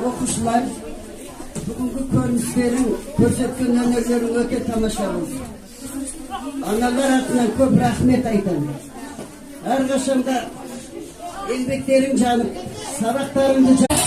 Оқушылар, бүгінгі көріністерін, көрсеткен өнерлерің өте тамаша болды. Аналар атынан көп рахмет айтамын. Әрқашанда еңбектерің жанып, сабақтарыңды жанып.